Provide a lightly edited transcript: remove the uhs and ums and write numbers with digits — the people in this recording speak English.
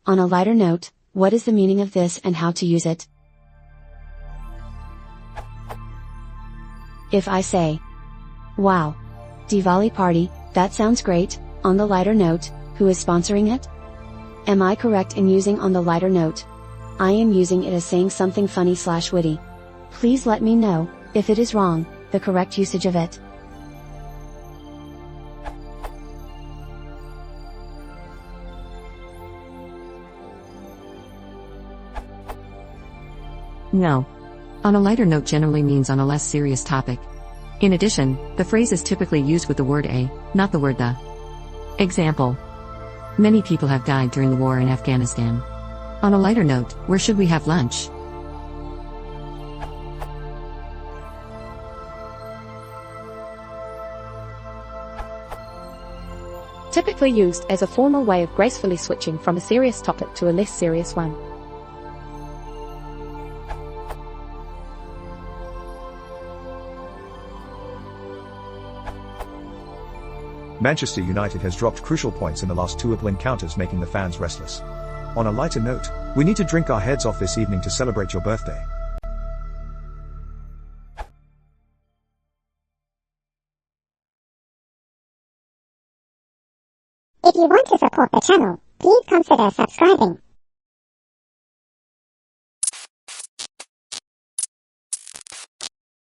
On a lighter note, what is the meaning of this and how to use it? If I say, wow, Diwali party, that sounds great, on the lighter note, who is sponsoring it? Am I correct in using on the lighter note? I am using it as saying something funny/witty. Please let me know, if it is wrong, the correct usage of it. No. On a lighter note generally means on a less serious topic. In addition, the phrase is typically used with the word a, not the word the. Example. Many people have died during the war in Afghanistan. On a lighter note, where should we have lunch? Typically used as a formal way of gracefully switching from a serious topic to a less serious one. Manchester United has dropped crucial points in the last two Apple encounters, making the fans restless. On a lighter note, we need to drink our heads off this evening to celebrate your birthday. If you want to support the channel, please consider subscribing.